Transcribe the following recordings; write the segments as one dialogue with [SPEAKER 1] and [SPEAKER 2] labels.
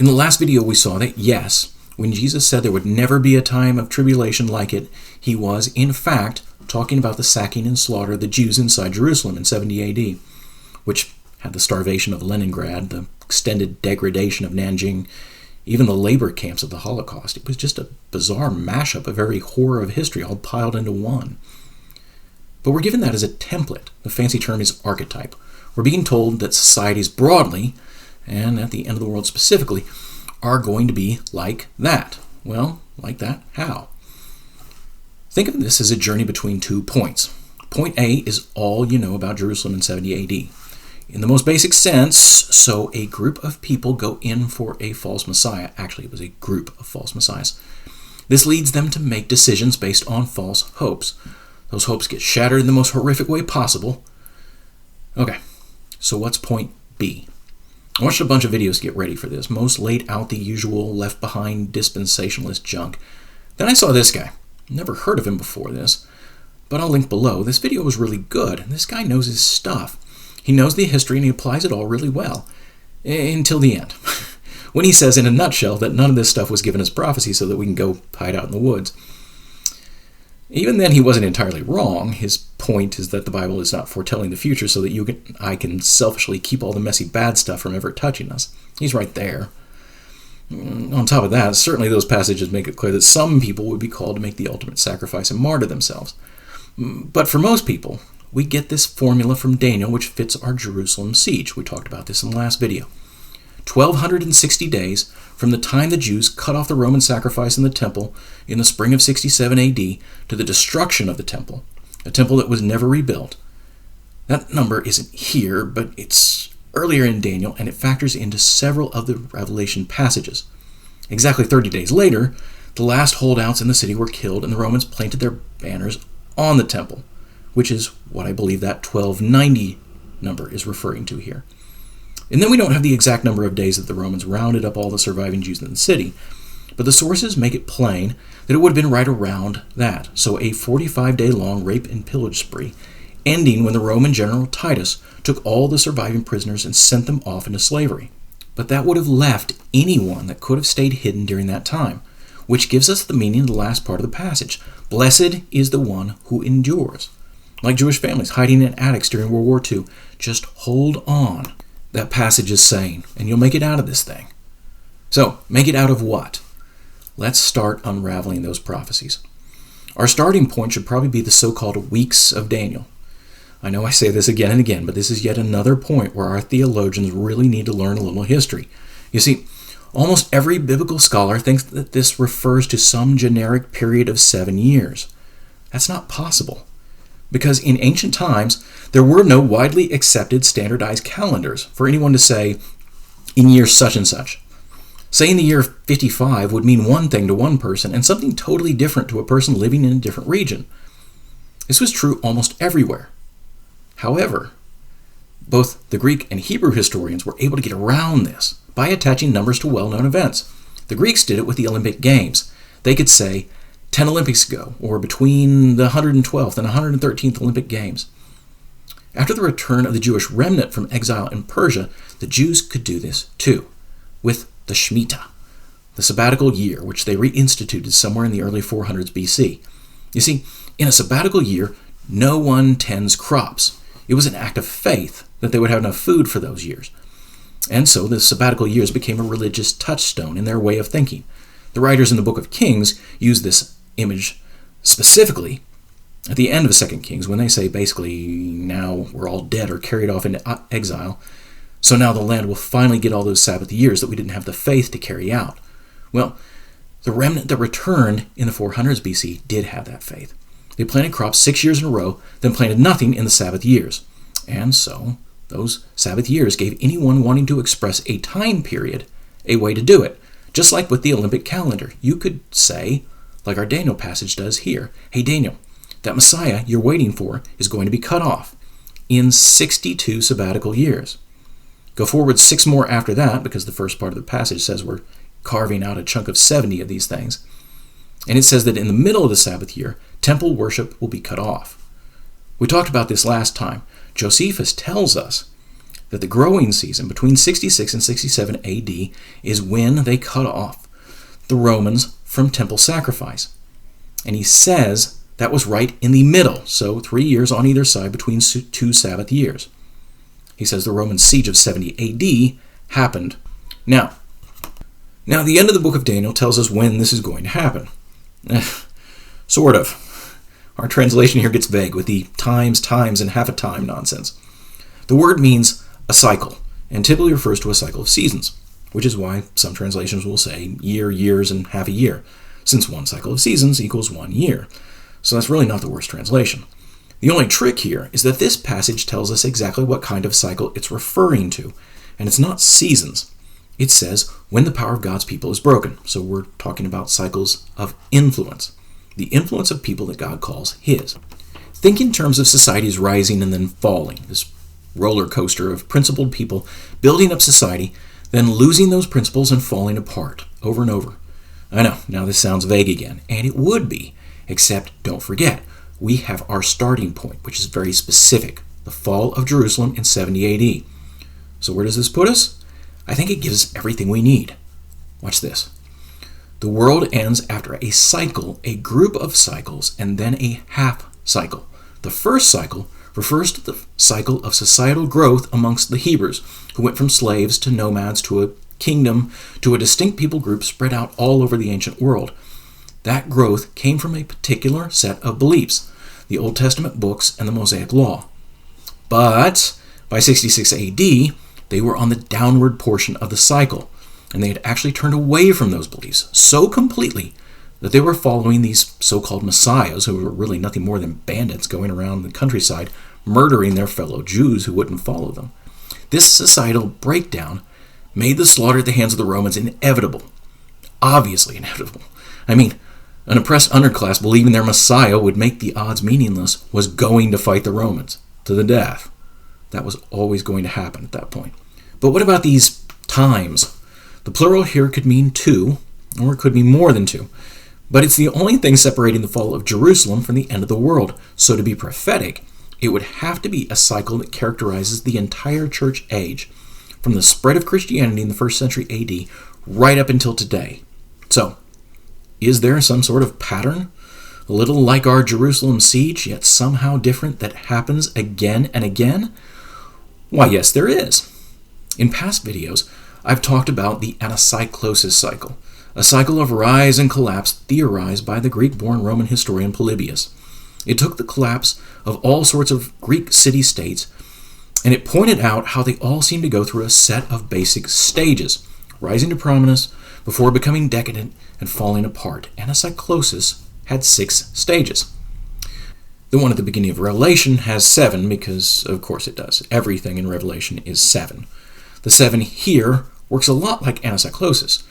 [SPEAKER 1] In the last video, we saw that, yes, when Jesus said there would never be a time of tribulation like it, he was, in fact, talking about the sacking and slaughter of the Jews inside Jerusalem in 70 AD, which had the starvation of Leningrad, the extended degradation of Nanjing, even the labor camps of the Holocaust. It was just a bizarre mashup of every horror of history all piled into one. But we're given that as a template. The fancy term is archetype. We're being told that societies broadly, and at the end of the world specifically, are going to be like that. Well, like that, how? Think of this as a journey between 2 points. Point A is all you know about Jerusalem in 70 AD. In the most basic sense, so a group of people go in for a false messiah. Actually, it was a group of false messiahs. This leads them to make decisions based on false hopes. Those hopes get shattered in the most horrific way possible. Okay, so what's point B? I watched a bunch of videos to get ready for this. Most laid out the usual left-behind dispensationalist junk. Then I saw this guy. Never heard of him before this, but I'll link below. This video was really good. This guy knows his stuff. He knows the history and he applies it all really well. Until the end. When he says in a nutshell that none of this stuff was given as prophecy so that we can go hide out in the woods. Even then, he wasn't entirely wrong. His point is that the Bible is not foretelling the future so that I can selfishly keep all the messy bad stuff from ever touching us. He's right there. On top of that, certainly those passages make it clear that some people would be called to make the ultimate sacrifice and martyr themselves. But for most people, we get this formula from Daniel which fits our Jerusalem siege. We talked about this in the last video. 1,260 days from the time the Jews cut off the Roman sacrifice in the temple in the spring of 67 AD to the destruction of the temple, a temple that was never rebuilt. That number isn't here, but it's earlier in Daniel, and it factors into several of the Revelation passages. Exactly 30 days later, the last holdouts in the city were killed, and the Romans planted their banners on the temple, which is what I believe that 1290 number is referring to here. And then we don't have the exact number of days that the Romans rounded up all the surviving Jews in the city, but the sources make it plain that it would have been right around that. So a 45-day-long rape and pillage spree, ending when the Roman general Titus took all the surviving prisoners and sent them off into slavery. But that would have left anyone that could have stayed hidden during that time, which gives us the meaning of the last part of the passage. Blessed is the one who endures. Like Jewish families hiding in attics during World War II, just hold on. That passage is saying, and you'll make it out of this thing. So, make it out of what? Let's start unraveling those prophecies. Our starting point should probably be the so-called weeks of Daniel. I know I say this again and again, but this is yet another point where our theologians really need to learn a little history. You see, almost every biblical scholar thinks that this refers to some generic period of 7 years. That's not possible. Because in ancient times, there were no widely accepted standardized calendars for anyone to say, in year such and such. Saying the year 55 would mean one thing to one person and something totally different to a person living in a different region. This was true almost everywhere. However, both the Greek and Hebrew historians were able to get around this by attaching numbers to well-known events. The Greeks did it with the Olympic Games. They could say 10 Olympics ago, or between the 112th and 113th Olympic Games. After the return of the Jewish remnant from exile in Persia, the Jews could do this too, with the Shemitah, the sabbatical year, which they reinstituted somewhere in the early 400s BC. You see, in a sabbatical year, no one tends crops. It was an act of faith that they would have enough food for those years. And so the sabbatical years became a religious touchstone in their way of thinking. The writers in the book of Kings use this image specifically at the end of 2 Kings when they say basically now we're all dead or carried off into exile, so now the land will finally get all those Sabbath years that we didn't have the faith to carry out. Well, the remnant that returned in the 400s BC did have that faith. They planted crops 6 years in a row, then planted nothing in the Sabbath years. And so those Sabbath years gave anyone wanting to express a time period a way to do it. Just like with the Olympic calendar, you could say, like our Daniel passage does here, hey Daniel, that Messiah you're waiting for is going to be cut off in 62 sabbatical years. Go forward 6 more after that, because the first part of the passage says we're carving out a chunk of 70 of these things. And it says that in the middle of the Sabbath year, temple worship will be cut off. We talked about this last time. Josephus tells us that the growing season between 66 and 67 AD is when they cut off the Romans from temple sacrifice. And he says that was right in the middle, so 3 years on either side between 2 Sabbath years. He says the Roman siege of 70 AD happened. Now, the end of the book of Daniel tells us when this is going to happen. Sort of. Our translation here gets vague with the times, and half a time nonsense. The word means a cycle, and typically refers to a cycle of seasons, which is why some translations will say year, years, and half a year, since one cycle of seasons equals 1 year. So that's really not the worst translation. The only trick here is that this passage tells us exactly what kind of cycle it's referring to, and it's not seasons. It says when the power of God's people is broken. So we're talking about cycles of influence. The influence of people that God calls his. Think in terms of societies rising and then falling, this roller coaster of principled people building up society, then losing those principles and falling apart over and over. I know, now this sounds vague again, and it would be, except don't forget, we have our starting point, which is very specific, the fall of Jerusalem in 70 AD. So where does this put us? I think it gives us everything we need. Watch this. The world ends after a cycle, a group of cycles, and then a half cycle. The first cycle refers to the cycle of societal growth amongst the Hebrews, who went from slaves to nomads to a kingdom to a distinct people group spread out all over the ancient world. That growth came from a particular set of beliefs, the Old Testament books and the Mosaic Law. But by 66 AD, they were on the downward portion of the cycle, and they had actually turned away from those beliefs so completely that they were following these so-called messiahs, who were really nothing more than bandits going around the countryside, murdering their fellow Jews who wouldn't follow them. This societal breakdown made the slaughter at the hands of the Romans inevitable. Obviously inevitable. I mean, an oppressed underclass believing their messiah would make the odds meaningless was going to fight the Romans to the death. That was always going to happen at that point. But what about these times? The plural here could mean 2, or it could mean more than 2. But it's the only thing separating the fall of Jerusalem from the end of the world. So to be prophetic, it would have to be a cycle that characterizes the entire church age, from the spread of Christianity in the 1st century AD right up until today. So, is there some sort of pattern, a little like our Jerusalem siege, yet somehow different, that happens again and again? Why, yes, there is. In past videos, I've talked about the anacyclosis cycle, a cycle of rise and collapse theorized by the Greek-born Roman historian Polybius. It took the collapse of all sorts of Greek city-states, and it pointed out how they all seem to go through a set of basic stages, rising to prominence before becoming decadent and falling apart. Anacyclosis had 6 stages. The one at the beginning of Revelation has 7 because, of course, it does. Everything in Revelation is 7. The 7 here works a lot like anacyclosis.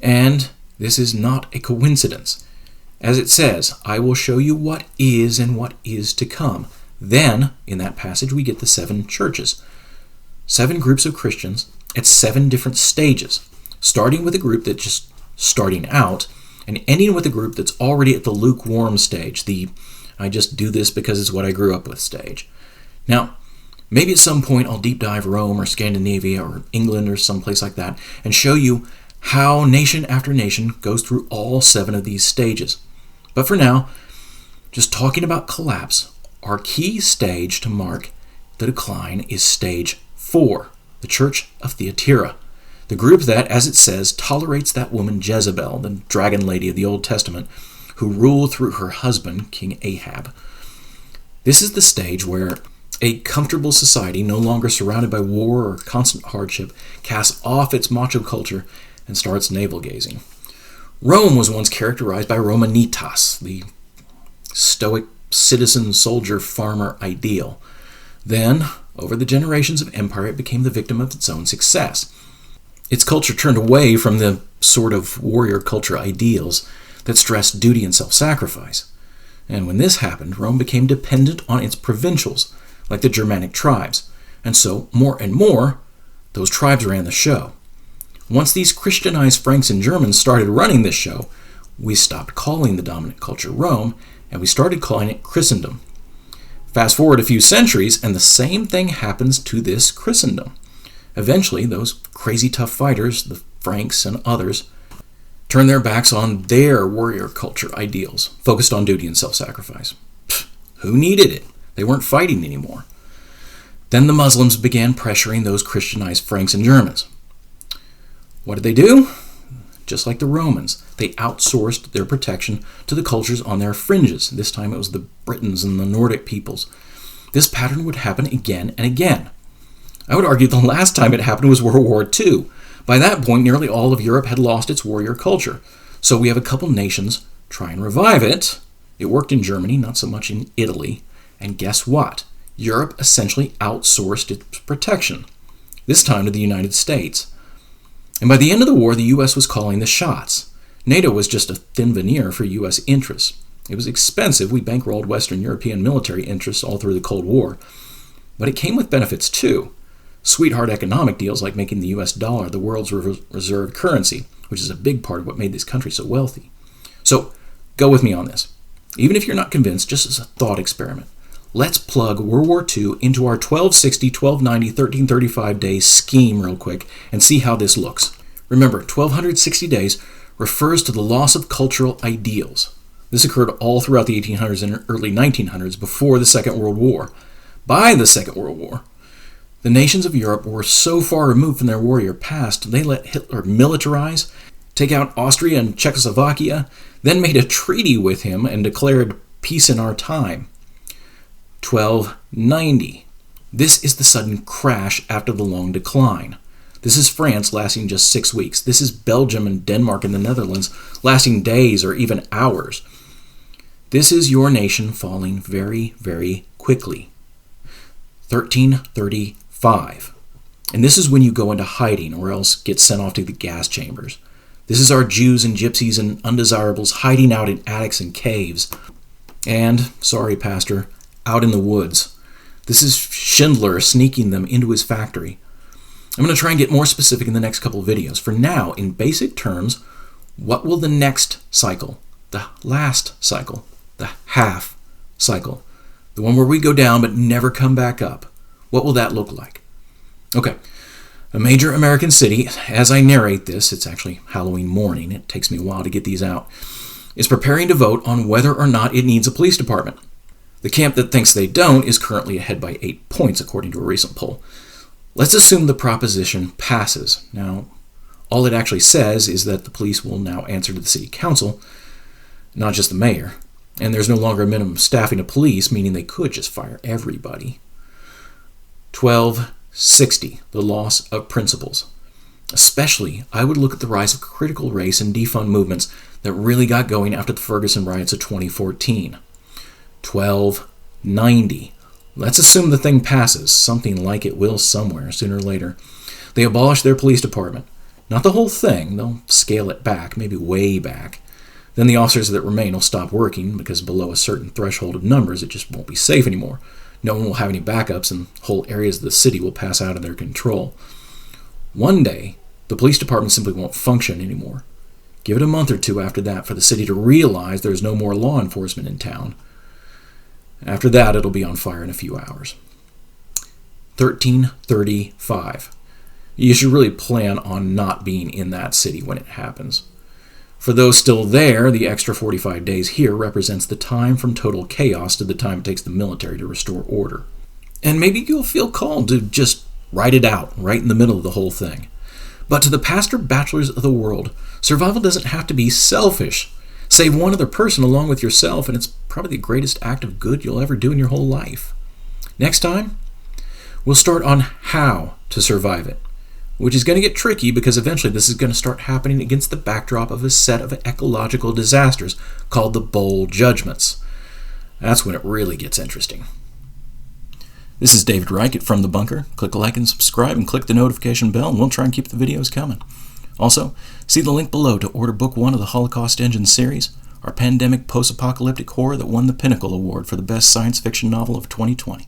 [SPEAKER 1] And this is not a coincidence. As it says, I will show you what is and what is to come. Then, in that passage, we get the 7 churches. 7 groups of Christians at 7 different stages, starting with a group that's just starting out, and ending with a group that's already at the lukewarm stage, the I just do this because it's what I grew up with stage. Now, maybe at some point I'll deep dive Rome or Scandinavia or England or someplace like that and show you how nation after nation goes through all 7 of these stages. But for now, just talking about collapse, our key stage to mark the decline is stage 4, the Church of Thyatira, the group that, as it says, tolerates that woman Jezebel, the dragon lady of the Old Testament, who ruled through her husband, King Ahab. This is the stage where a comfortable society, no longer surrounded by war or constant hardship, casts off its macho culture and starts navel-gazing. Rome was once characterized by Romanitas, the stoic citizen, soldier, farmer ideal. Then, over the generations of empire, it became the victim of its own success. Its culture turned away from the sort of warrior culture ideals that stressed duty and self-sacrifice. And when this happened, Rome became dependent on its provincials, like the Germanic tribes. And so, more and more, those tribes ran the show. Once these Christianized Franks and Germans started running this show, we stopped calling the dominant culture Rome, and we started calling it Christendom. Fast forward a few centuries, and the same thing happens to this Christendom. Eventually, those crazy tough fighters, the Franks and others, turn their backs on their warrior culture ideals, focused on duty and self-sacrifice. Who needed it? They weren't fighting anymore. Then the Muslims began pressuring those Christianized Franks and Germans. What did they do? Just like the Romans, they outsourced their protection to the cultures on their fringes. This time it was the Britons and the Nordic peoples. This pattern would happen again and again. I would argue the last time it happened was World War II. By that point, nearly all of Europe had lost its warrior culture. So we have a couple nations try and revive it. It worked in Germany, not so much in Italy. And guess what? Europe essentially outsourced its protection, this time to the United States. And by the end of the war, the U.S. was calling the shots. NATO was just a thin veneer for U.S. interests. It was expensive. We bankrolled Western European military interests all through the Cold War. But it came with benefits too. Sweetheart economic deals like making the U.S. dollar the world's reserve currency, which is a big part of what made this country so wealthy. So, go with me on this. Even if you're not convinced, just as a thought experiment, let's plug World War II into our 1260, 1290, 1335 day scheme real quick and see how this looks. Remember, 1260 days refers to the loss of cultural ideals. This occurred all throughout the 1800s and early 1900s before the Second World War. By the Second World War, the nations of Europe were so far removed from their warrior past, they let Hitler militarize, take out Austria and Czechoslovakia, then made a treaty with him and declared peace in our time. 1290. This is the sudden crash after the long decline. This is France lasting just 6 weeks. This is Belgium and Denmark and the Netherlands lasting days or even hours. This is your nation falling very, very quickly. 1335. And this is when you go into hiding or else get sent off to the gas chambers. This is our Jews and gypsies and undesirables hiding out in attics and caves. And, sorry, Pastor, out in the woods. This is Schindler sneaking them into his factory. I'm going to try and get more specific in the next couple of videos. For now, in basic terms, what will the next cycle, the last cycle, the half cycle, the one where we go down but never come back up, what will that look like? Okay, a major American city, as I narrate this, it's actually Halloween morning, it takes me a while to get these out, is preparing to vote on whether or not it needs a police department. The camp that thinks they don't is currently ahead by 8 points, according to a recent poll. Let's assume the proposition passes. Now, all it actually says is that the police will now answer to the city council, not just the mayor. And there's no longer a minimum staffing of police, meaning they could just fire everybody. 1260, the loss of principles. Especially, I would look at the rise of critical race and defund movements that really got going after the Ferguson riots of 2014. 1290. Let's assume the thing passes, something like it will somewhere, sooner or later. They abolish their police department. Not the whole thing, they'll scale it back, maybe way back. Then the officers that remain will stop working because below a certain threshold of numbers it just won't be safe anymore. No one will have any backups and whole areas of the city will pass out of their control. One day, the police department simply won't function anymore. Give it a month or two after that for the city to realize there's no more law enforcement in town. After that, it'll be on fire in a few hours. 1335. You should really plan on not being in that city when it happens. For those still there, the extra 45 days here represents the time from total chaos to the time it takes the military to restore order. And maybe you'll feel called to just write it out, right in the middle of the whole thing. But to the pastor bachelors of the world, survival doesn't have to be selfish. Save one other person along with yourself, and it's probably the greatest act of good you'll ever do in your whole life. Next time, we'll start on how to survive it, which is going to get tricky because eventually this is going to start happening against the backdrop of a set of ecological disasters called the Bowl Judgments. That's when it really gets interesting. This is David Reichert from The Bunker. Click like and subscribe and click the notification bell and we'll try and keep the videos coming. Also, see the link below to order Book 1 of the Holocaust Engine series, our pandemic post-apocalyptic horror that won the Pinnacle Award for the best science fiction novel of 2020.